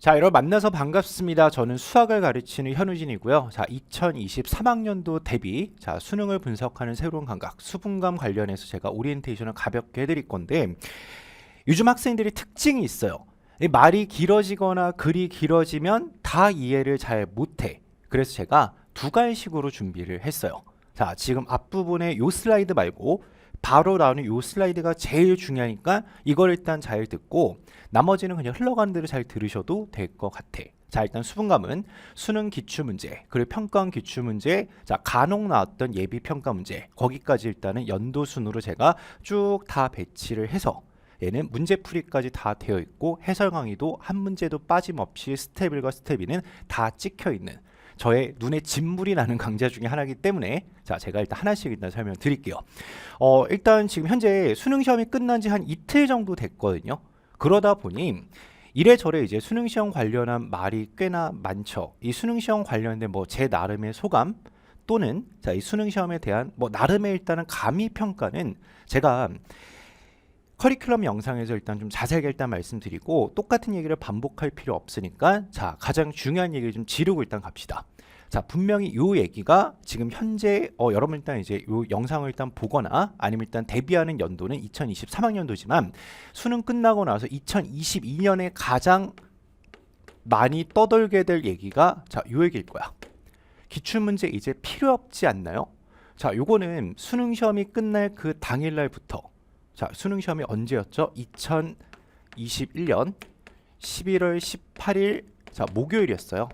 자, 여러분 만나서 반갑습니다. 저는 수학을 가르치는 현우진이고요. 자, 2023학년도 대비 수능을 분석하는 새로운 감각, 수분감 관련해서 제가 오리엔테이션을 가볍게 해드릴 건데, 요즘 학생들이 특징이 있어요. 이 말이 길어지거나 글이 길어지면 다 이해를 잘 못해. 그래서 제가 두 가지식으로 준비를 했어요. 자, 지금 앞부분에 요 슬라이드 말고 바로 나오는 요 슬라이드가 제일 중요하니까 이걸 일단 잘 듣고 나머지는 그냥 흘러가는 대로 잘 들으셔도 될 것 같아. 자, 일단 수분감은 수능 기출문제, 그리고 평가원 기출문제, 자, 간혹 나왔던 예비 평가 문제, 거기까지 일단은 연도 순으로 제가 쭉 다 배치를 해서 얘는 문제풀이까지 다 되어 있고 해설 강의도 한 문제도 빠짐없이 스텝 1과 스텝 2는 다 찍혀 있는 저의 눈에 진물이 나는 강좌 중에 하나이기 때문에 자, 제가 일단 하나씩 일단 설명 드릴게요. 일단 지금 현재 수능 시험이 끝난 지 한 이틀 정도 됐거든요. 그러다 보니 이래저래 이제 수능 시험 관련한 말이 꽤나 많죠. 이 수능 시험 관련된 뭐 제 나름의 소감 또는 자, 이 수능 시험에 대한 뭐 나름의 일단은 감히 평가는 제가 커리큘럼 영상에서 일단 좀 자세하게 일단 말씀드리고 똑같은 얘기를 반복할 필요 없으니까 자, 가장 중요한 얘기를 좀 지르고 일단 갑시다. 자, 분명히 요 얘기가 지금 현재 여러분 일단 이제 요 영상을 일단 보거나 아니면 일단 대비하는 연도는 2023학년도지만 수능 끝나고 나서 2022년에 가장 많이 떠돌게 될 얘기가 자, 요 얘기일 거야. 기출문제 이제 필요 없지 않나요? 자, 요거는 수능 시험이 끝날 그 당일날부터 자, 수능 시험이 언제였죠? 2021년 11월 18일 자, 목요일이었어요.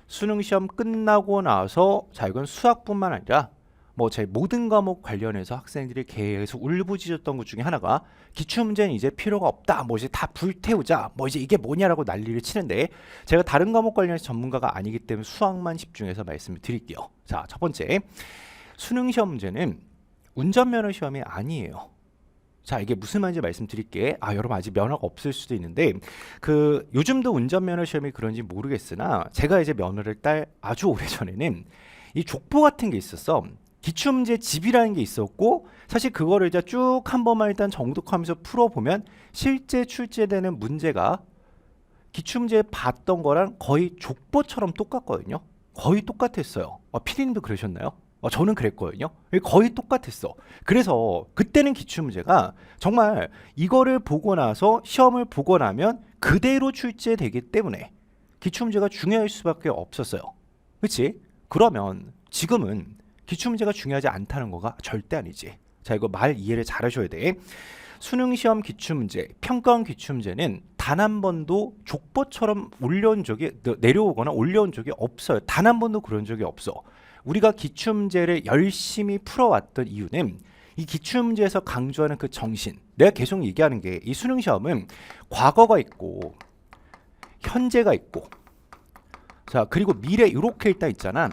수능 시험 끝나고 나서 자, 이건 수학뿐만 아니라 뭐 제 모든 과목 관련해서 학생들이 계속 울부짖었던 것 중에 하나가 기출문제는 이제 필요가 없다. 뭐 이제 다 불태우자. 뭐 이제 이게 뭐냐라고 난리를 치는데 제가 다른 과목 관련해서 전문가가 아니기 때문에 수학만 집중해서 말씀을 드릴게요. 자, 첫 번째. 수능 시험 문제는 운전면허 시험이 아니에요. 자, 이게 무슨 말인지 말씀드릴게. 여러분 아직 면허가 없을 수도 있는데 그 요즘도 운전면허 시험이 그런지 모르겠으나 제가 이제 면허를 딸 아주 오래전에는 이 족보 같은 게 있었어. 기출문제 집이라는 게 있었고 사실 그거를 이제 쭉 한 번만 일단 정독하면서 풀어보면 실제 출제되는 문제가 기출문제 봤던 거랑 거의 족보처럼 똑같거든요. 거의 똑같았어요. 피디님도 그러셨나요? 저는 그랬거든요. 거의 똑같았어. 그래서 그때는 기출문제가 정말 이거를 보고 나서 시험을 보고 나면 그대로 출제되기 때문에 기출문제가 중요할 수밖에 없었어요. 그렇지? 그러면 지금은 기출문제가 중요하지 않다는 거가 절대 아니지. 자, 이거 말 이해를 잘 하셔야 돼. 수능시험 기출문제, 평가원 기출문제는 단 한 번도 족보처럼 올려온 적이 내려오거나 올려온 적이 없어요. 단 한 번도 그런 적이 없어. 우리가 기출문제를 열심히 풀어왔던 이유는 이 기출문제에서 강조하는 그 정신, 내가 계속 얘기하는 게 이 수능시험은 과거가 있고 현재가 있고 자, 그리고 미래 이렇게 일단 있잖아.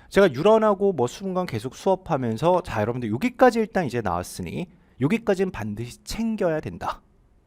제가 유런하고 뭐 수분관 계속 수업하면서 자, 여러분들 여기까지 일단 이제 나왔으니 여기까지는 반드시 챙겨야 된다.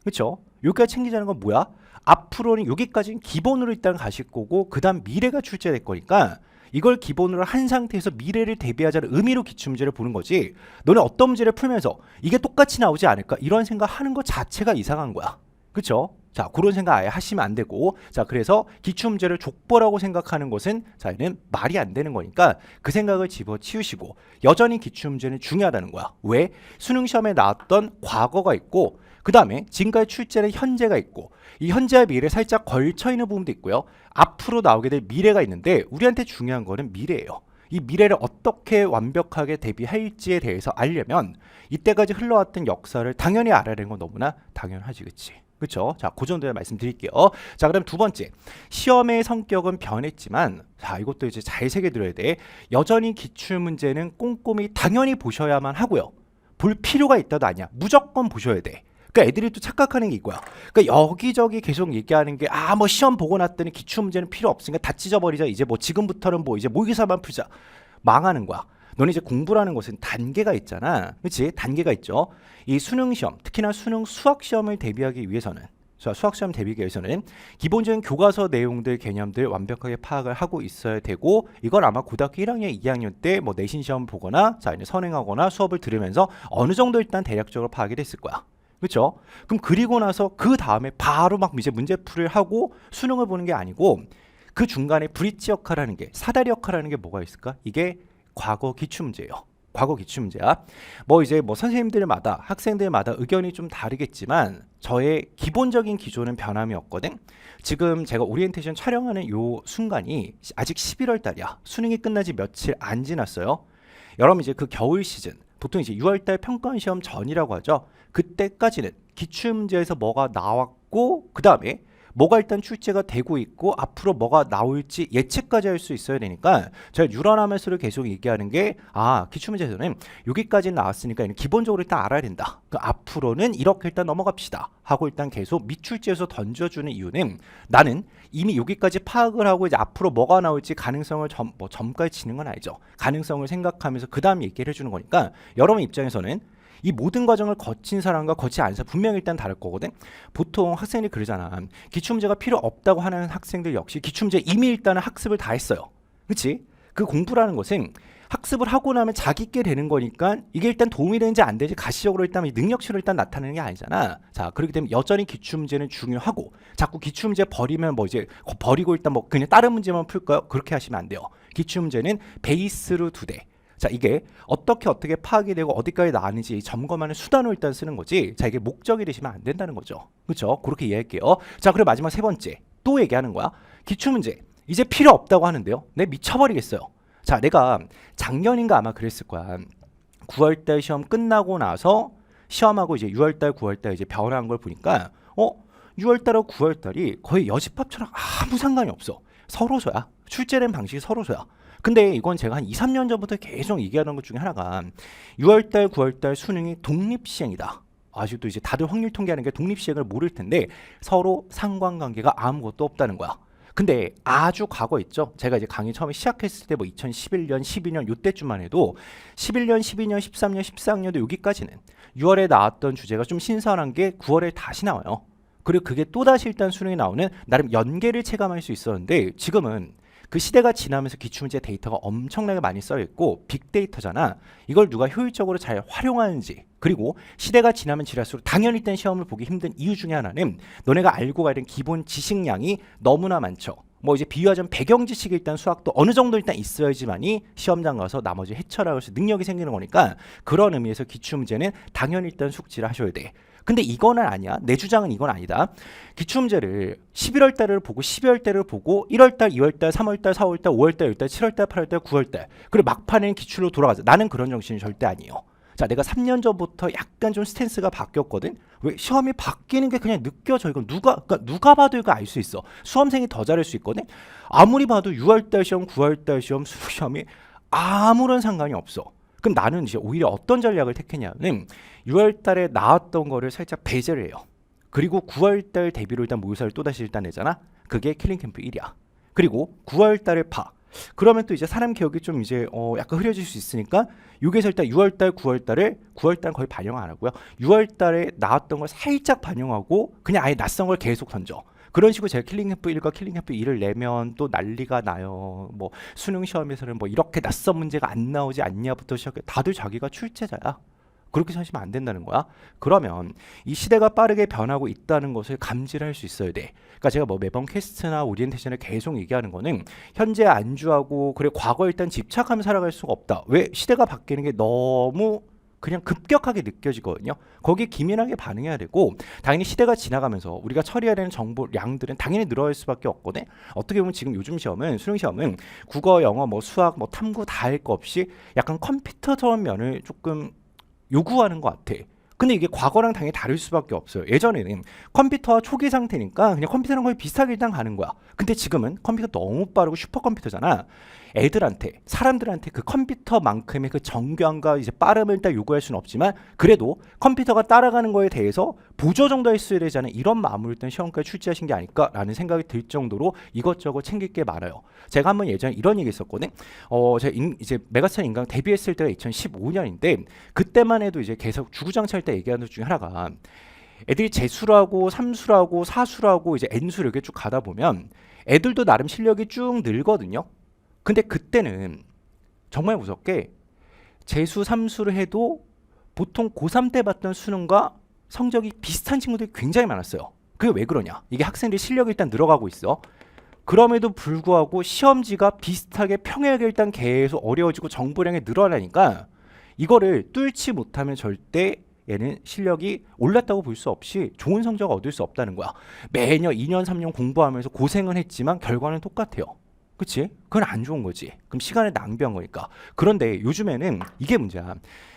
그렇죠? 여기까지 챙기자는 건 뭐야? 앞으로는 여기까지는 기본으로 일단 가실 거고 그 다음 미래가 출제될 거니까 이걸 기본으로 한 상태에서 미래를 대비하자는 의미로 기출문제를 보는 거지. 너네 어떤 문제를 풀면서 이게 똑같이 나오지 않을까? 이런 생각하는 것 자체가 이상한 거야. 그렇죠? 자, 그런 생각 아예 하시면 안 되고 자, 그래서 기출문제를 족보라고 생각하는 것은 자, 얘는 말이 안 되는 거니까 그 생각을 집어치우시고 여전히 기출문제는 중요하다는 거야. 왜? 수능시험에 나왔던 과거가 있고 그 다음에 지금까지 출제된 현재가 있고 이 현재와 미래에 살짝 걸쳐있는 부분도 있고요. 앞으로 나오게 될 미래가 있는데 우리한테 중요한 거는 미래예요. 이 미래를 어떻게 완벽하게 대비할지에 대해서 알려면 이때까지 흘러왔던 역사를 당연히 알아야 되는 건 너무나 당연하지. 그치? 그렇죠? 자, 그 정도에 말씀드릴게요. 자, 그럼 두 번째. 시험의 성격은 변했지만 자, 이것도 이제 잘 새겨들어야 돼. 여전히 기출문제는 꼼꼼히 당연히 보셔야만 하고요. 볼 필요가 있다도 아니야. 무조건 보셔야 돼. 그러니까 애들이 또 착각하는 게 이거야. 그러니까 여기저기 계속 얘기하는 게 뭐 시험 보고 났더니 기출문제는 필요 없으니까 다 찢어버리자. 이제 뭐 지금부터는 뭐 이제 모의고사만 풀자. 망하는 거야. 너는 이제 공부라는 것은 단계가 있잖아. 그렇지? 단계가 있죠. 이 수능 시험, 특히나 수능 수학 시험을 대비하기 위해서는 자, 수학 시험 대비하기 위해서는 기본적인 교과서 내용들, 개념들 완벽하게 파악을 하고 있어야 되고 이걸 아마 고등학교 1학년, 2학년 때 뭐 내신 시험 보거나 자, 이제 선행하거나 수업을 들으면서 어느 정도 일단 대략적으로 파악이 됐을 거야. 그렇죠? 그럼 그리고 나서 그 다음에 바로 막 이제 문제풀이를 하고 수능을 보는 게 아니고 그 중간에 브릿지 역할하는 게 사다리 역할하는 게 뭐가 있을까? 이게 과거 기출문제예요. 과거 기출문제야. 뭐 이제 뭐 선생님들마다 학생들마다 의견이 좀 다르겠지만 저의 기본적인 기조는 변함이 없거든. 지금 제가 오리엔테이션 촬영하는 요 순간이 아직 11월 달이야. 수능이 끝나지 며칠 안 지났어요. 여러분 이제 그 겨울 시즌 보통 이제 6월달 평가원 시험 전이라고 하죠. 그때까지는 기출문제에서 뭐가 나왔고 그 다음에 뭐가 일단 출제가 되고 있고 앞으로 뭐가 나올지 예측까지 할 수 있어야 되니까 제가 유런하면서를 계속 얘기하는 게 기출문제에서는 여기까지 나왔으니까 기본적으로 일단 알아야 된다. 그 앞으로는 이렇게 일단 넘어갑시다 하고 일단 계속 미출제에서 던져주는 이유는 나는 이미 여기까지 파악을 하고 이제 앞으로 뭐가 나올지 가능성을 점까지 치는 건 아니죠. 가능성을 생각하면서 그 다음 얘기를 해주는 거니까 여러분 입장에서는 이 모든 과정을 거친 사람과 거치지 않은 사람 분명히 일단 다를 거거든. 보통 학생들이 그러잖아. 기출문제가 필요 없다고 하는 학생들 역시 기출문제 이미 일단은 학습을 다 했어요. 그렇지? 그 공부라는 것은 학습을 하고 나면 자기께 되는 거니까 이게 일단 도움이 되는지 안 되는지 가시적으로 일단 능력치로 일단 나타내는 게 아니잖아. 자, 그렇기 때문에 여전히 기출문제는 중요하고 자꾸 기출문제 버리면 뭐 이제 버리고 일단 뭐 그냥 다른 문제만 풀까요? 그렇게 하시면 안 돼요. 기출문제는 베이스로 두 대. 자, 이게 어떻게 파악이 되고 어디까지 나왔는지 점검하는 수단으로 일단 쓰는 거지. 자, 이게 목적이 되시면 안 된다는 거죠. 그렇죠? 그렇게 이해할게요. 자, 그리고 마지막 세 번째 또 얘기하는 거야. 기출문제 이제 필요 없다고 하는데요. 내 미쳐버리겠어요. 자, 내가 작년인가 아마 그랬을 거야. 9월달 시험 끝나고 나서 시험하고 이제 6월달, 9월달 이제 변화한 걸 보니까 6월달하고 9월달이 거의 여집합처럼 아무 상관이 없어. 서로서야. 출제된 방식이 서로서야. 근데 이건 제가 한 2, 3년 전부터 계속 얘기하는 것 중에 하나가 6월달, 9월달 수능이 독립시행이다. 아직도 이제 다들 확률 통계하는 게 독립시행을 모를 텐데 서로 상관관계가 아무것도 없다는 거야. 근데 아주 과거 있죠. 제가 이제 강의 처음에 시작했을 때 뭐 2011년, 12년 요때쯤만 해도 11년, 12년, 13년, 14학년도 여기까지는 6월에 나왔던 주제가 좀 신선한 게 9월에 다시 나와요. 그리고 그게 또다시 일단 수능이 나오는 나름 연계를 체감할 수 있었는데 지금은 그 시대가 지나면서 기출문제 데이터가 엄청나게 많이 쌓여있고 빅데이터잖아. 이걸 누가 효율적으로 잘 활용하는지 그리고 시대가 지나면 지날수록 당연히 일단 시험을 보기 힘든 이유 중에 하나는 너네가 알고 가야 되는 기본 지식량이 너무나 많죠. 뭐 이제 비유하자면 배경 지식이 일단 수학도 어느 정도 일단 있어야지만이 시험장 가서 나머지 헤쳐나갈 수 능력이 생기는 거니까 그런 의미에서 기출문제는 당연히 일단 숙지를 하셔야 돼. 근데 이거는 아니야. 내 주장은 이건 아니다. 기출문제를 11월 달을 보고 12월 달을 보고 1월 달, 2월 달, 3월 달, 4월 달, 5월 달, 6월 달, 7월 달, 8월 달, 9월 달. 그리고 막판에는 기출로 돌아가자. 나는 그런 정신이 절대 아니에요. 자, 내가 3년 전부터 약간 좀 스탠스가 바뀌었거든. 왜 시험이 바뀌는 게 그냥 느껴져. 이건 누가 봐도 이거 알 수 있어. 수험생이 더 잘할 수 있거든. 아무리 봐도 6월 달 시험, 9월 달 시험, 수능 시험이 아무런 상관이 없어. 그럼 나는 이제 오히려 어떤 전략을 택했냐면 6월 달에 나왔던 거를 살짝 배제를 해요. 그리고 9월 달 대비로 일단 모의사를 또다시 일단 내잖아. 그게 킬링캠프 1이야. 그리고 9월 달에 파. 그러면 또 이제 사람 기억이 좀 이제 약간 흐려질 수 있으니까 여기서 일단 6월 달, 9월 달에 9월 달 거의 반영 안 하고요. 6월 달에 나왔던 걸 살짝 반영하고 그냥 아예 낯선 걸 계속 던져. 그런 식으로 제가 킬링캠프 1과 킬링캠프 2를 내면 또 난리가 나요. 뭐 수능 시험에서는 뭐 이렇게 낯선 문제가 안 나오지 않냐부터 시작해 다들 자기가 출제자야. 그렇게 하시면 안 된다는 거야. 그러면 이 시대가 빠르게 변하고 있다는 것을 감지를 할 수 있어야 돼. 그러니까 제가 뭐 매번 퀘스트나 오리엔테이션을 계속 얘기하는 거는 현재 안주하고 그리고 과거에 일단 집착하며 살아갈 수가 없다. 왜? 시대가 바뀌는 게 너무 그냥 급격하게 느껴지거든요. 거기에 기민하게 반응해야 되고 당연히 시대가 지나가면서 우리가 처리해야 되는 정보량들은 당연히 늘어날 수밖에 없거든. 어떻게 보면 지금 요즘 시험은 수능 시험은 국어, 영어, 뭐 수학, 뭐 탐구 다 할 거 없이 약간 컴퓨터적인 면을 조금 요구하는 것 같아. 근데 이게 과거랑 당연히 다를 수밖에 없어요. 예전에는 컴퓨터와 초기 상태니까 그냥 컴퓨터랑 거의 비슷하게 일단 가는 거야. 근데 지금은 컴퓨터 너무 빠르고 슈퍼컴퓨터잖아. 애들한테 사람들한테 그 컴퓨터만큼의 그 정교함과 이제 빠름을 일단 요구할 수는 없지만 그래도 컴퓨터가 따라가는 거에 대해서 보조 정도 했어야 되잖아요. 이런 마음으로 일단 시험까지 출제하신 게 아닐까라는 생각이 들 정도로 이것저것 챙길 게 많아요. 제가 한번 예전에 이런 얘기 했었거든. 제가 이제 메가스터 인강 데뷔했을 때가 2015년인데 그때만 해도 이제 계속 주구장창 때 얘기하는 것 중에 하나가 애들이 재수라고 삼수라고 사수라고 이제 N수 이렇게 쭉 가다 보면 애들도 나름 실력이 쭉 늘거든요. 근데 그때는 정말 무섭게 재수 삼수를 해도 보통 고3 때 봤던 수능과 성적이 비슷한 친구들이 굉장히 많았어요. 그게 왜 그러냐? 이게 학생들이 실력이 일단 늘어가고 있어. 그럼에도 불구하고 시험지가 비슷하게 평행하게 일단 계속 어려워지고 정보량이 늘어나니까 이거를 뚫지 못하면 절대 얘는 실력이 올랐다고 볼 수 없이 좋은 성적을 얻을 수 없다는 거야. 매년 2년 3년 공부하면서 고생은 했지만 결과는 똑같아요. 그치? 그건 안 좋은 거지. 그럼 시간을 낭비한 거니까. 그런데 요즘에는 이게 문제야.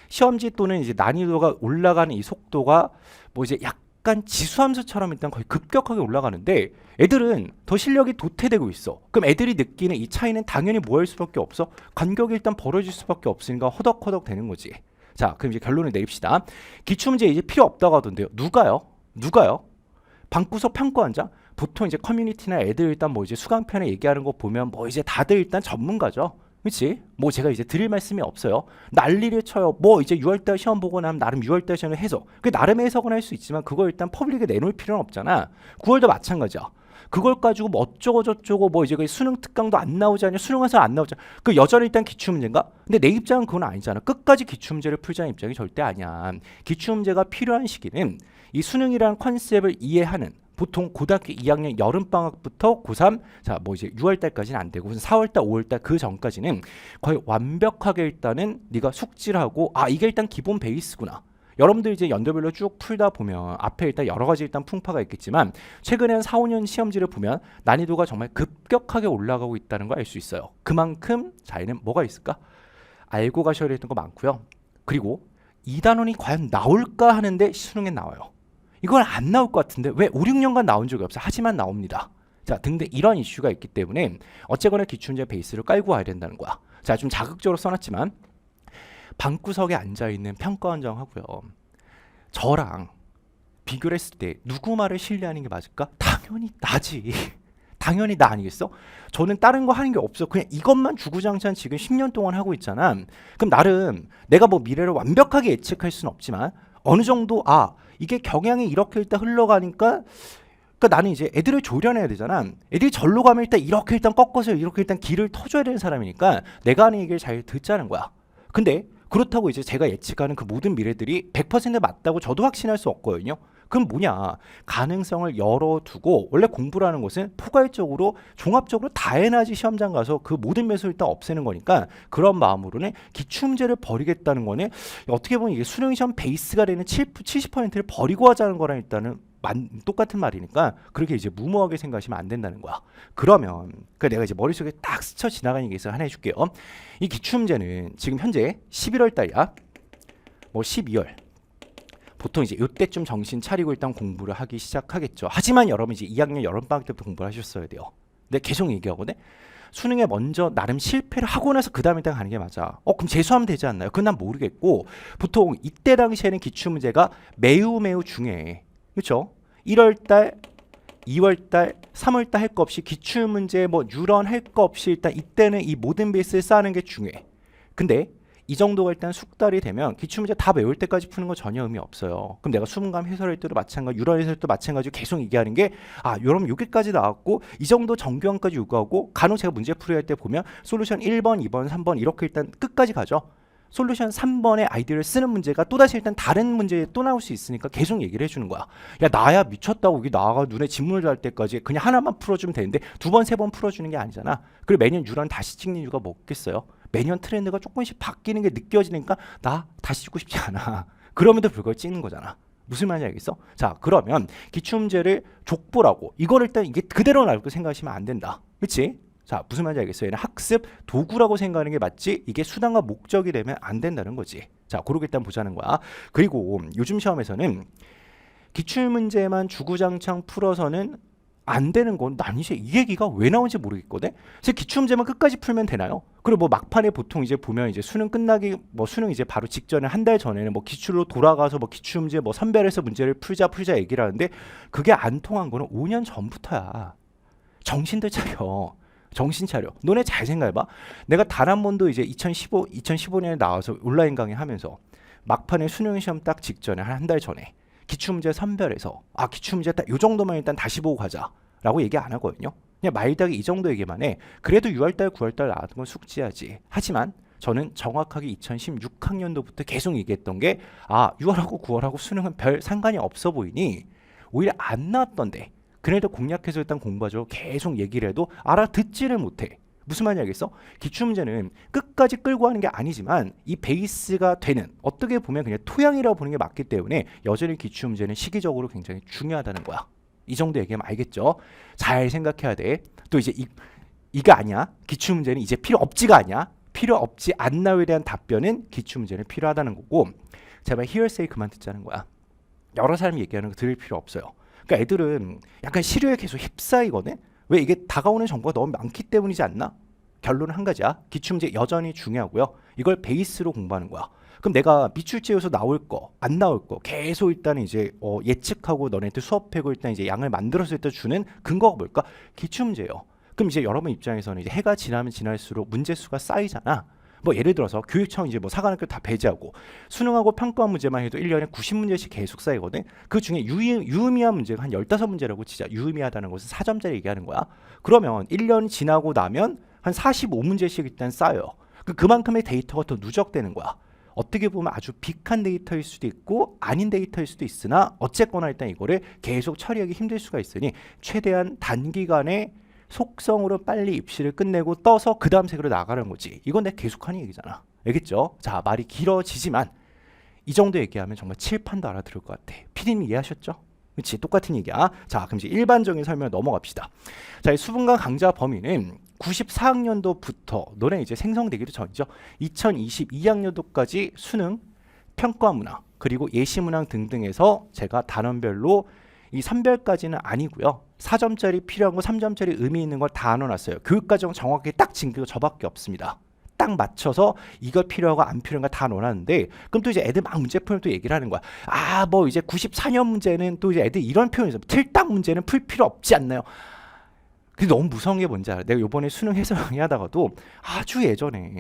시험지 또는 이제 난이도가 올라가는 이 속도가 뭐 이제 약간 지수함수처럼 일단 거의 급격하게 올라가는데 애들은 더 실력이 도태되고 있어. 그럼 애들이 느끼는 이 차이는 당연히 뭐할 수밖에 없어? 간격이 일단 벌어질 수밖에 없으니까 허덕허덕 되는 거지. 자, 그럼 이제 결론을 내립시다. 기출문제 이제 필요 없다고 하던데요. 누가요? 방구석 평가원장? 보통 이제 커뮤니티나 애들 일단 뭐 이제 수강편에 얘기하는 거 보면 뭐 이제 다들 일단 전문가죠. 그렇지? 뭐 제가 이제 드릴 말씀이 없어요. 난리를 쳐요. 뭐 이제 6월달 시험 보고 나면 나름 6월달 시험을 해석. 그 나름 해석은 할 수 있지만 그거 일단 퍼블릭에 내놓을 필요는 없잖아. 9월도 마찬가지야. 그걸 가지고 뭐 어쩌고 저쩌고 뭐 이제 그 수능 특강도 안 나오지 않냐, 수능 와서 안 나오지 않냐. 그 여전히 일단 기출문제인가? 근데 내 입장은 그건 아니잖아. 끝까지 기출문제를 풀자는 입장이 절대 아니야. 기출문제가 필요한 시기는 이 수능이라는 컨셉을 이해하는 보통 고등학교 2학년 여름방학부터 고3 자 뭐 이제 6월달까지는 안 되고 4월달 5월달 그 전까지는 거의 완벽하게 일단은 네가 숙지를 하고 아 이게 일단 기본 베이스구나. 여러분들 이제 연도별로 쭉 풀다 보면 앞에 일단 여러 가지 일단 풍파가 있겠지만 최근에 한 4, 5년 시험지를 보면 난이도가 정말 급격하게 올라가고 있다는 걸 알 수 있어요. 그만큼 자에는 뭐가 있을까? 알고 가셔야 되는 거 많고요. 그리고 2단원이 과연 나올까 하는데 수능에 나와요. 이건 안 나올 것 같은데 왜 5, 6년간 나온 적이 없어? 하지만 나옵니다. 자, 등등 이런 이슈가 있기 때문에 어쨌거나 기출문제 베이스를 깔고 와야 된다는 거야. 자, 좀 자극적으로 써놨지만 방구석에 앉아있는 평가원장하고요. 저랑 비교를 했을 때 누구 말을 신뢰하는 게 맞을까? 당연히 나지. 당연히 나 아니겠어? 저는 다른 거 하는 게 없어. 그냥 이것만 주구장창 지금 10년 동안 하고 있잖아. 그럼 나름 내가 뭐 미래를 완벽하게 예측할 수는 없지만 어느 정도 이게 경향이 이렇게 일단 흘러가니까 그러니까 나는 이제 애들을 조련해야 되잖아. 애들이 절로 가면 일단 이렇게 일단 꺾어서 이렇게 일단 길을 터줘야 되는 사람이니까 내가 하는 얘기를 잘 듣자는 거야. 근데 그렇다고 이제 제가 예측하는 그 모든 미래들이 100% 맞다고 저도 확신할 수 없거든요. 그럼 뭐냐? 가능성을 열어두고 원래 공부라는 것은 포괄적으로 종합적으로 다해놔지 시험장 가서 그 모든 매수를 일단 없애는 거니까 그런 마음으로는 기출문제를 버리겠다는 거는 어떻게 보면 이게 수능 시험 베이스가 되는 70%를 버리고 하자는 거랑 일단은 똑같은 말이니까 그렇게 이제 무모하게 생각하시면 안 된다는 거야. 그러면 내가 이제 머릿속에 딱 스쳐 지나가는 게 있어 하나 해줄게요. 이 기출문제는 지금 현재 11월 달이야. 뭐 12월. 보통 이제 이때쯤 정신 차리고 일단 공부를 하기 시작하겠죠. 하지만 여러분 이제 2학년 여름방학 때부터 공부를 하셨어야 돼요. 근데 계속 얘기하거든. 수능에 먼저 나름 실패를 하고 나서 그 다음에 일단 가는 게 맞아. 그럼 재수하면 되지 않나요? 그건 난 모르겠고 보통 이때 당시에는 기출문제가 매우 중요해. 그렇죠? 1월달, 2월달, 3월달 할 거 없이 기출문제 뭐 유런 할 거 없이 일단 이때는 이 모든 베이스를 쌓는 게 중요해. 근데 이 정도가 일단 숙달이 되면 기출문제 다 외울 때까지 푸는 건 전혀 의미 없어요. 그럼 내가 수문감 해설할 때도 마찬가지, 유런 해설 때도 마찬가지로 계속 얘기하는 게 여러분 여기까지 나왔고 이 정도 정교함까지 요구하고 간혹 제가 문제 풀이할 때 보면 솔루션 1번, 2번, 3번 이렇게 일단 끝까지 가죠. 솔루션 3번의 아이디어를 쓰는 문제가 또다시 일단 다른 문제에 또 나올 수 있으니까 계속 얘기를 해주는 거야. 야 나야 미쳤다고 여기 나와가 눈에 진물을 달 때까지 그냥 하나만 풀어주면 되는데 2번, 3번 풀어주는 게 아니잖아. 그리고 매년 유런 다시 찍는 이유가 뭐겠어요? 매년 트렌드가 조금씩 바뀌는 게 느껴지니까 나 다시 찍고 싶지 않아. 그럼에도 불구하고 찍는 거잖아. 무슨 말인지 알겠어? 자 그러면 기출문제를 족보라고 이걸 일단 이게 그대로 나올 거 생각하시면 안 된다. 그렇지? 자 무슨 말인지 알겠어요? 얘는 학습 도구라고 생각하는 게 맞지 이게 수단과 목적이 되면 안 된다는 거지. 자 그렇게 일단 보자는 거야. 그리고 요즘 시험에서는 기출문제만 주구장창 풀어서는 안 되는 건 난 이제 이 얘기가 왜 나오는지 모르겠거든. 그래서 기출문제만 끝까지 풀면 되나요? 그리고 뭐 막판에 보통 이제 보면 이제 수능 끝나기 뭐 수능 이제 바로 직전에 한 달 전에는 뭐 기출로 돌아가서 뭐 기출문제 뭐 선별해서 문제를 풀자 얘기를 하는데 그게 안 통한 거는 5년 전부터야. 정신들 차려. 정신 차려. 너네 잘 생각해봐. 내가 단 한 번도 이제 2015년에 나와서 온라인 강의 하면서 막판에 수능 시험 딱 직전에 한 달 전에 기출문제 선별해서 기출문제 딱 요 정도만 일단 다시 보고 가자라고 얘기 안 하거든요. 그냥 말다기 이 정도 얘기만 해. 그래도 6월달 9월달 나왔던 건 숙지하지. 하지만 저는 정확하게 2016학년도부터 계속 얘기했던 게 6월하고 9월하고 수능은 별 상관이 없어 보이니 오히려 안 나왔던데 그래도 공략해서 일단 공부하죠. 계속 얘기를 해도 알아듣지를 못해. 무슨 말인지 알겠어? 기출문제는 끝까지 끌고 하는 게 아니지만 이 베이스가 되는 어떻게 보면 그냥 토양이라고 보는 게 맞기 때문에 여전히 기출문제는 시기적으로 굉장히 중요하다는 거야. 이 정도 얘기하면 알겠죠? 잘 생각해야 돼. 또 이제 이게 아니야. 기출문제는 이제 필요 없지가 아니야. 필요 없지 않나에 대한 답변은 기출문제는 필요하다는 거고 제발 hearsay 그만 듣자는 거야. 여러 사람이 얘기하는 거 들을 필요 없어요. 그러니까 애들은 약간 시류에 계속 휩싸이거든. 왜 이게 다가오는 정보가 너무 많기 때문이지 않나? 결론은 한 가지야. 기출문제 여전히 중요하고요. 이걸 베이스로 공부하는 거야. 그럼 내가 미출제에서 나올 거, 안 나올 거 계속 일단 이제 예측하고 너네한테 수업하고 일단 이제 양을 만들어서 일단 주는 근거가 뭘까? 기출문제예요. 그럼 이제 여러분 입장에서는 이제 해가 지나면 지날수록 문제 수가 쌓이잖아. 뭐 예를 들어서 교육청 이제 뭐 사관학교 다 배제하고 수능하고 평가원 문제만 해도 1년에 90문제씩 계속 쌓이거든. 그 중에 유의미한 문제가 한 15문제라고 진짜 유의미하다는 것은 4점짜리 얘기하는 거야. 그러면 1년 지나고 나면 한 45문제씩 일단 쌓여요. 그만큼의 데이터가 더 누적되는 거야. 어떻게 보면 아주 빅한 데이터일 수도 있고 아닌 데이터일 수도 있으나 어쨌거나 일단 이거를 계속 처리하기 힘들 수가 있으니 최대한 단기간에 속성으로 빨리 입시를 끝내고 떠서 그 다음 색으로 나가는 거지. 이건 내가 계속하는 얘기잖아. 알겠죠? 자, 말이 길어지지만 이 정도 얘기하면 정말 칠판도 알아들을 것 같아. 피디님 이해하셨죠? 그렇지? 똑같은 얘기야. 자, 그럼 이제 일반적인 설명 넘어갑시다. 자, 이 수분강 강좌 범위는 94학년도부터 너네 이제 생성되기도 전이죠. 2022학년도까지 수능, 평가문항, 그리고 예시문항 등등에서 제가 단원별로 이 선별까지는 아니고요. 4점짜리 필요한 거 3점짜리 의미 있는 걸 다 넣어놨어요. 교육과정 정확하게 딱 징계가 저밖에 없습니다. 딱 맞춰서 이거 필요하고 안 필요한 거 다 넣어놨는데 그럼 또 이제 애들 막 문제 풀면 또 얘기를 하는 거야. 뭐 이제 94년 문제는 또 이제 애들 이런 표현이 있어요. 틀딱 문제는 풀 필요 없지 않나요? 근데 너무 무서운 게 뭔지 알아? 내가 요번에 수능 해설 강의 하다가도 아주 예전에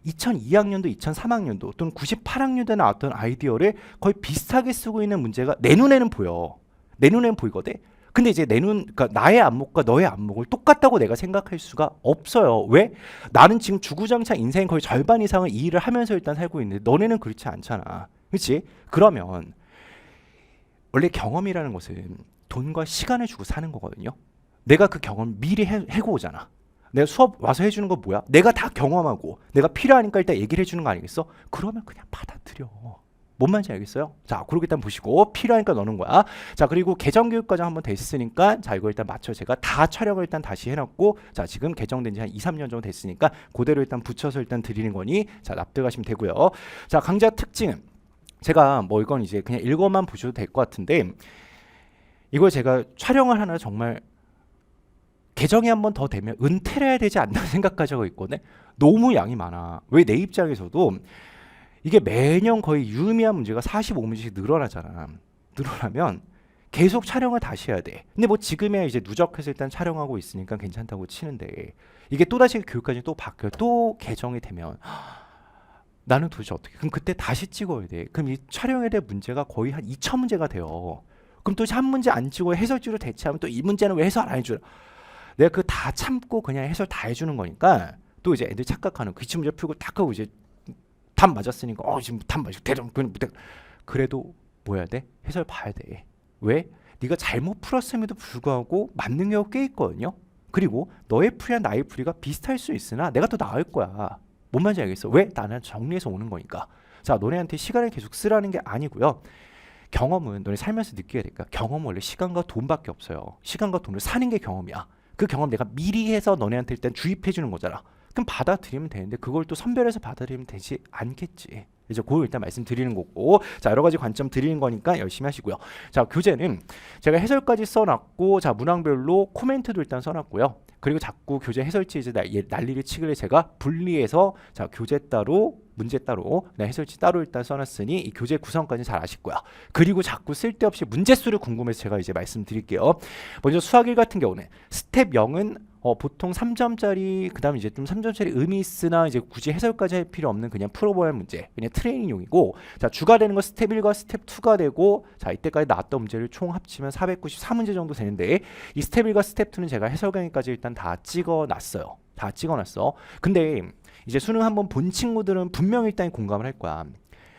2002학년도, 2003학년도 또는 98학년도에 나왔던 아이디어를 거의 비슷하게 쓰고 있는 문제가 내 눈에는 보여. 내 눈에는 보이거든. 근데 이제 그러니까 나의 안목과 너의 안목을 똑같다고 내가 생각할 수가 없어요. 왜? 나는 지금 주구장창 인생 거의 절반 이상을 이 일을 하면서 일단 살고 있는데 너네는 그렇지 않잖아. 그렇지? 그러면 원래 경험이라는 것은 돈과 시간을 주고 사는 거거든요. 내가 그 경험 미리 해고 오잖아. 내가 수업 와서 해주는 거 뭐야? 내가 다 경험하고 내가 필요하니까 일단 얘기를 해주는 거 아니겠어? 그러면 그냥 받아들여. 뭔 말인지 알겠어요? 자, 그리고 일단 보시고 필요하니까 넣는 거야. 자, 그리고 개정교육과정 한번 됐으니까 자, 이거 일단 맞춰 제가 다 촬영을 일단 다시 해놨고 자, 지금 개정된 지 한 2, 3년 정도 됐으니까 그대로 일단 붙여서 일단 드리는 거니 자, 납득하시면 되고요. 자, 강좌 특징은 제가 뭐 이건 이제 그냥 읽어만 보셔도 될 것 같은데 이걸 제가 촬영을 하나 정말 개정이 한 번 더 되면 은퇴를 해야 되지 않나 생각까지 하고 있거든. 너무 양이 많아. 왜 내 입장에서도 이게 매년 거의 유의미한 문제가 45문제씩 늘어나잖아. 늘어나면 계속 촬영을 다시 해야 돼. 근데 뭐 지금이야 이제 누적해서 일단 촬영하고 있으니까 괜찮다고 치는데 이게 또다시 교육까지 또 바뀌어 또 개정이 되면 나는 도대체 어떻게 그럼 그때 다시 찍어야 돼. 그럼 이 촬영에 대한 문제가 거의 한 2,000문제가 돼요. 그럼 또 한 문제 안 찍고 해설지로 대체하면 또 이 문제는 왜 해설 안 해주나. 내가 그거 다 참고 그냥 해설 다 해주는 거니까 또 이제 애들 착각하는 기출 문제 풀고 딱 하고 이제 답 맞았으니까 지금 답 맞고 대답 그래도 뭐 해야 돼? 해설 봐야 돼. 왜? 네가 잘못 풀었음에도 불구하고 맞는 경우가 꽤 있거든요. 그리고 너의 풀이와 나의 풀이가 비슷할 수 있으나 내가 더 나을 거야. 뭔 말인지 알겠어? 왜? 나는 정리해서 오는 거니까. 자, 너네한테 시간을 계속 쓰라는 게 아니고요. 경험은 너네 살면서 느끼게 될까? 경험은 원래 시간과 돈밖에 없어요. 시간과 돈을 사는 게 경험이야. 그 경험 내가 미리 해서 너네한테 일단 주입해 주는 거잖아. 그럼 받아들이면 되는데 그걸 또 선별해서 받아들이면 되지 않겠지. 이제 그걸 일단 말씀드리는 거고 자 여러 가지 관점 드리는 거니까 열심히 하시고요. 자 교재는 제가 해설까지 써놨고 자 문항별로 코멘트도 일단 써놨고요. 그리고 자꾸 교재 해설지 이제 난리를 치길래 제가 분리해서 자 교재 따로 문제 따로 해설지 따로 일단 써놨으니 이 교재 구성까지 잘 아실 거야. 그리고 자꾸 쓸데없이 문제수를 궁금해서 제가 이제 말씀드릴게요. 먼저 수학 1 같은 경우는 스텝 0은 보통 3점짜리 그다음에 이제 좀 3점짜리 의미 있으나 이제 굳이 해설까지 할 필요 없는 그냥 풀어봐야 할 문제 그냥 트레이닝용이고 자 주가 되는 거 스텝 1과 스텝 2가 되고 자 이때까지 나왔던 문제를 총 합치면 494문제 정도 되는데 이 스텝 1과 스텝 2는 제가 해설 강의까지 일단 다 찍어놨어요. 다 찍어놨어. 근데 이제 수능 한번 본 친구들은 분명히 일단 공감을 할 거야.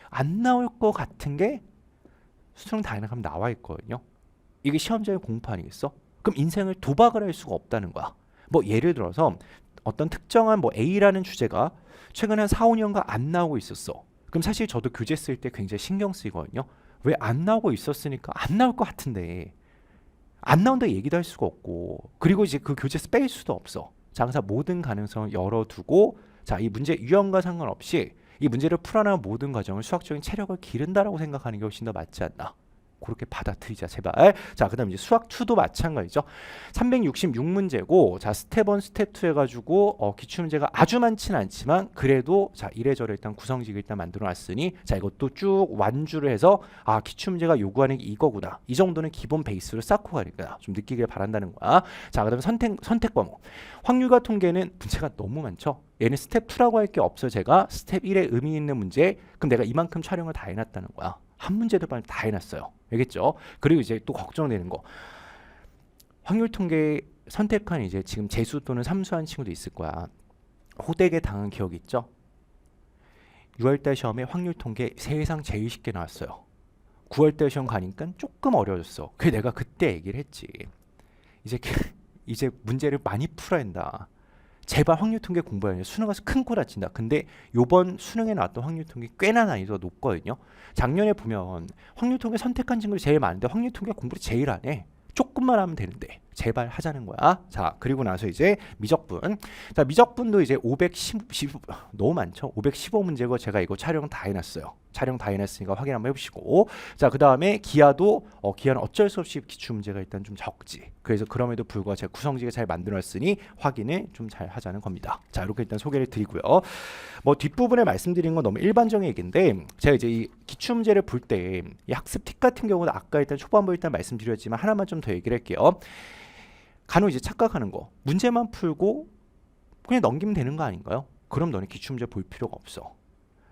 안 나올 것 같은 게 수능 다이나감 나와 있거든요. 이게 시험장의 공부 아니겠어? 그럼 인생을 도박을 할 수가 없다는 거야. 뭐 예를 들어서 어떤 특정한 뭐 A라는 주제가 최근 한 4, 5년간 안 나오고 있었어. 그럼 사실 저도 교재 쓸 때 굉장히 신경 쓰이거든요. 왜 안 나오고 있었으니까 안 나올 것 같은데 안 나온다 얘기도 할 수가 없고, 그리고 이제 그 교재에서 뺄 수도 없어. 자, 그래서 모든 가능성을 열어두고, 자, 이 문제 유형과 상관없이 이 문제를 풀어나가는 모든 과정을 수학적인 체력을 기른다라고 생각하는 게 훨씬 더 맞지 않나. 그렇게 받아들이자 제발. 자, 그다음 이제 수학 2도 마찬가지죠. 366문제고, 자, 스텝 1, 스텝 2 해가지고 기출 문제가 아주 많지는 않지만 그래도 자 이래저래 일단 구성식 일단 만들어놨으니 자 이것도 쭉 완주를 해서 아 기출 문제가 요구하는 게 이거구나. 이 정도는 기본 베이스로 쌓고 가니까 좀 느끼길 바란다는 거야. 자, 그다음 선택 과목. 확률과 통계는 문제가 너무 많죠. 얘는 스텝 2라고 할 게 없어. 제가 스텝 1에 의미 있는 문제. 그럼 내가 이만큼 촬영을 다 해놨다는 거야. 한 문제도 다 해놨어요. 알겠죠? 그리고 이제 또 걱정되는 거. 확률 통계 선택한 이제 지금 재수 또는 삼수한 친구도 있을 거야. 호되게 당한 기억 있죠? 6월달 시험에 확률 통계 세상 제일 쉽게 나왔어요. 9월달 시험 가니까 조금 어려워졌어. 그래 내가 그때 얘기를 했지. 이제 문제를 많이 풀어야 한다. 제발 확률 통계 공부해야 돼. 수능 가서 큰 코 다친다. 근데 요번 수능에 나왔던 확률 통계 꽤나 난이도가 높거든요. 작년에 보면 확률 통계 선택한 친구들이 제일 많은데 확률 통계 공부를 제일 안 해. 조금만 하면 되는데 제발 하자는 거야. 자, 그리고 나서 이제 미적분. 자, 미적분도 이제 510 너무 많죠. 515문제고 제가 이거 촬영 다 해놨어요. 촬영 다 해놨으니까 확인 한번 해보시고. 자, 그 다음에 기하도 기하는 어쩔 수 없이 기출 문제가 일단 좀 적지. 그래서 그럼에도 불구하고 제가 구성지게 잘 만들어놨으니 확인을 좀 잘 하자는 겁니다. 자, 이렇게 일단 소개를 드리고요. 뭐 뒷부분에 말씀드린 건 너무 일반적인 얘기인데 제가 이제 이 기출 문제를 볼 때 이 학습 팁 같은 경우는 아까 일단 초반부에 일단 말씀드렸지만 하나만 좀 더 얘기를 할게요. 간혹 이제 착각하는 거. 문제만 풀고 그냥 넘기면 되는 거 아닌가요? 그럼 너는 기출 문제 볼 필요가 없어.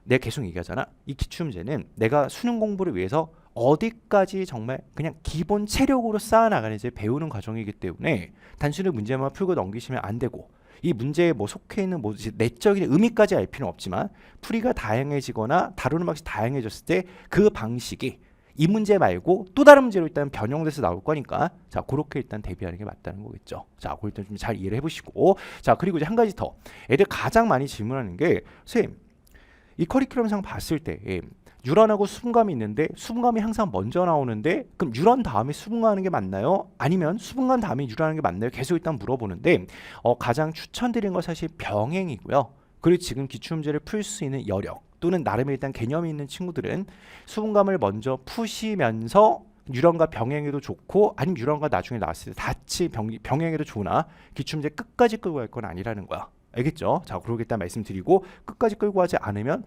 내가 계속 얘기하잖아. 이 기출 문제는 내가 수능 공부를 위해서 어디까지 정말 그냥 기본 체력으로 쌓아나가는지 배우는 과정이기 때문에 단순히 문제만 풀고 넘기시면 안 되고, 이 문제에 뭐 속해 있는 뭐 내적인 의미까지 알 필요는 없지만 풀이가 다양해지거나 다루는 방식이 다양해졌을 때 그 방식이 이 문제 말고 또 다른 문제로 일단 변형돼서 나올 거니까 자 그렇게 일단 대비하는 게 맞다는 거겠죠. 자, 그걸 일단 좀 잘 이해를 해보시고, 자 그리고 이제 한 가지 더 애들 가장 많이 질문하는 게 선생님 이 커리큘럼상 봤을 때 유런하고 수분감이 있는데 수분감이 항상 먼저 나오는데 그럼 유런 다음에 수분감하는 게 맞나요? 아니면 수분감 다음에 유런하는 게 맞나요? 계속 일단 물어보는데 가장 추천드리는 건 사실 병행이고요. 그리고 지금 기출문제를 풀 수 있는 여력 또는 나름의 일단 개념이 있는 친구들은 수분감을 먼저 푸시면서 유런과 병행해도 좋고, 아니면 유런과 나중에 나왔을 때 같이 병행해도 좋으나 기출문제 끝까지 끌고 갈 건 아니라는 거야. 알겠죠? 자, 그러고 일단 말씀드리고 끝까지 끌고 가지 않으면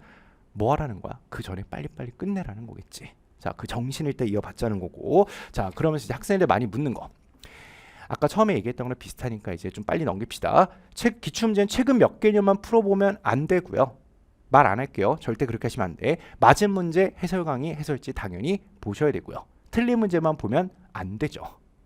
뭐 하라는 거야? 그 전에 빨리빨리 끝내라는 거겠지. 자, 그 정신을 일단 이어받자는 거고. 자, 그러면서 이제 학생들 많이 묻는 거. 아까 처음에 얘기했던 거랑 비슷하니까 이제 좀 빨리 넘깁시다. 기출문제는 최근 몇 개념만 풀어보면 안 되고요. 말 안 할게요. 절대 그렇게 하시면 안 돼. 맞은 문제 해설 강의 해설지 당연히 보셔야 되고요. 틀린 문제만 보면 안 되죠.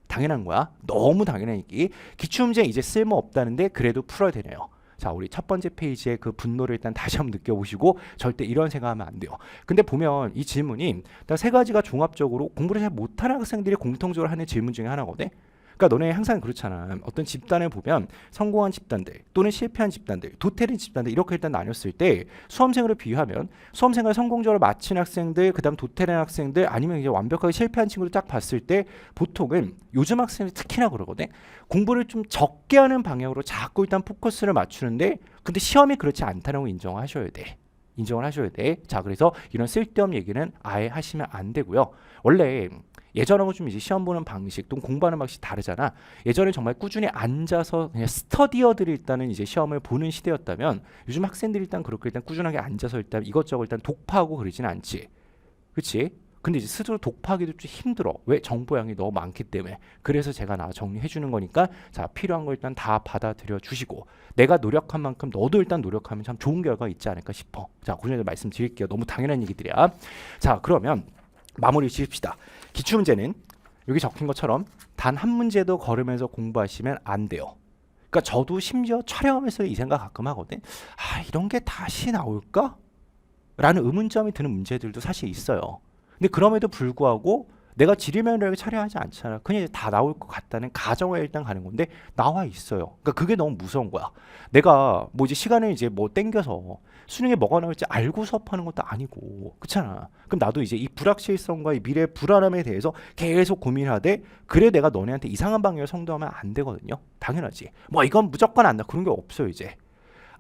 당연한 거야. 너무 당연한 얘기. 기출문제 이제 쓸모 없다는데 그래도 풀어야 되네요. 자, 우리 첫 번째 페이지에 그 분노를 일단 다시 한번 느껴보시고 절대 이런 생각하면 안 돼요. 근데 보면 이 질문이 세 가지가 종합적으로 공부를 잘 못하는 학생들이 공통적으로 하는 질문 중에 하나거든. 그러니까 너네 항상 그렇잖아. 어떤 집단을 보면 성공한 집단들 또는 실패한 집단들, 도태된 집단들 이렇게 일단 나눴을 때 수험생으로 비유하면 수험생활 성공적으로 마친 학생들, 그다음 도태된 학생들, 아니면 이제 완벽하게 실패한 친구를 딱 봤을 때 보통은 요즘 학생들 특히나 그러거든. 공부를 좀 적게 하는 방향으로 자꾸 일단 포커스를 맞추는데 근데 시험이 그렇지 않다는 걸 인정하셔야 돼. 인정을 하셔야 돼. 자, 그래서 이런 쓸데없는 얘기는 아예 하시면 안 되고요. 원래 예전하고 좀 이제 시험 보는 방식 또는 공부하는 방식이 다르잖아. 예전에 정말 꾸준히 앉아서 그냥 스터디어들이 일단은 이제 시험을 보는 시대였다면 요즘 학생들이 일단 그렇게 일단 꾸준하게 앉아서 일단 이것저것 일단 독파하고 그러지는 않지. 그렇지? 근데 이제 스스로 독파하기도 좀 힘들어. 왜? 정보량이 너무 많기 때문에. 그래서 제가 정리해 주는 거니까 자, 필요한 거 일단 다 받아들여 주시고 내가 노력한 만큼 너도 일단 노력하면 참 좋은 결과가 있지 않을까 싶어. 자, 그 전에 말씀드릴게요. 너무 당연한 얘기들이야. 자, 그러면 마무리 지읍시다. 기출문제는 여기 적힌 것처럼 단 한 문제도 걸으면서 공부하시면 안 돼요. 그러니까 저도 심지어 촬영하면서 이 생각 가끔 하거든. 아, 이런 게 다시 나올까? 라는 의문점이 드는 문제들도 사실 있어요. 근데 그럼에도 불구하고 내가 지리면을 촬영하지 않잖아. 그냥 이제 다 나올 것 같다는 가정에 일단 가는 건데 나와 있어요. 그러니까 그게 너무 무서운 거야. 내가 뭐 이제 시간을 이제 뭐 땡겨서 수능에 뭐가 나올지 알고 수업하는 것도 아니고 그렇잖아. 그럼 나도 이제 이 불확실성과 이 미래의 불안함에 대해서 계속 고민하되 그래 내가 너네한테 이상한 방향을 선도하면 안 되거든요. 당연하지. 뭐 이건 무조건 안 나. 그런 게 없어요 이제.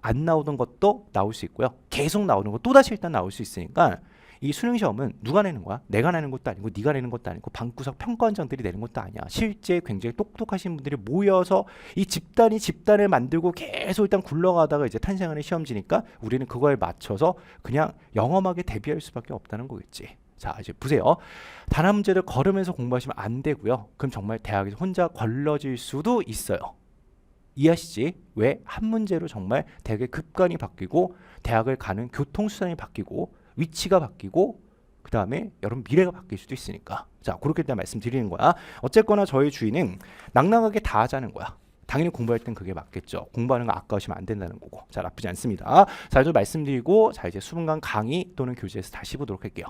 안 나오던 것도 나올 수 있고요. 계속 나오는 거 또다시 일단 나올 수 있으니까 이 수능 시험은 누가 내는 거야? 내가 내는 것도 아니고 네가 내는 것도 아니고 방구석 평가원장들이 내는 것도 아니야. 실제 굉장히 똑똑하신 분들이 모여서 이 집단이 집단을 만들고 계속 일단 굴러가다가 이제 탄생하는 시험지니까 우리는 그거에 맞춰서 그냥 영험하게 대비할 수밖에 없다는 거겠지. 자 이제 보세요. 단한 문제를 걸으면서 공부하시면 안 되고요. 그럼 정말 대학에서 혼자 걸러질 수도 있어요. 이해하시지? 왜? 한 문제로 정말 대학의 급관이 바뀌고 대학을 가는 교통수단이 바뀌고 위치가 바뀌고 그 다음에 여러분 미래가 바뀔 수도 있으니까 자 그렇게 일단 말씀드리는 거야. 어쨌거나 저희 주인은 낭낭하게 다 하자는 거야. 당연히 공부할 땐 그게 맞겠죠. 공부하는 거 아까우시면 안 된다는 거고 자 나쁘지 않습니다. 자 이제 말씀드리고 자 이제 수분간 강의 또는 교재에서 다시 보도록 할게요.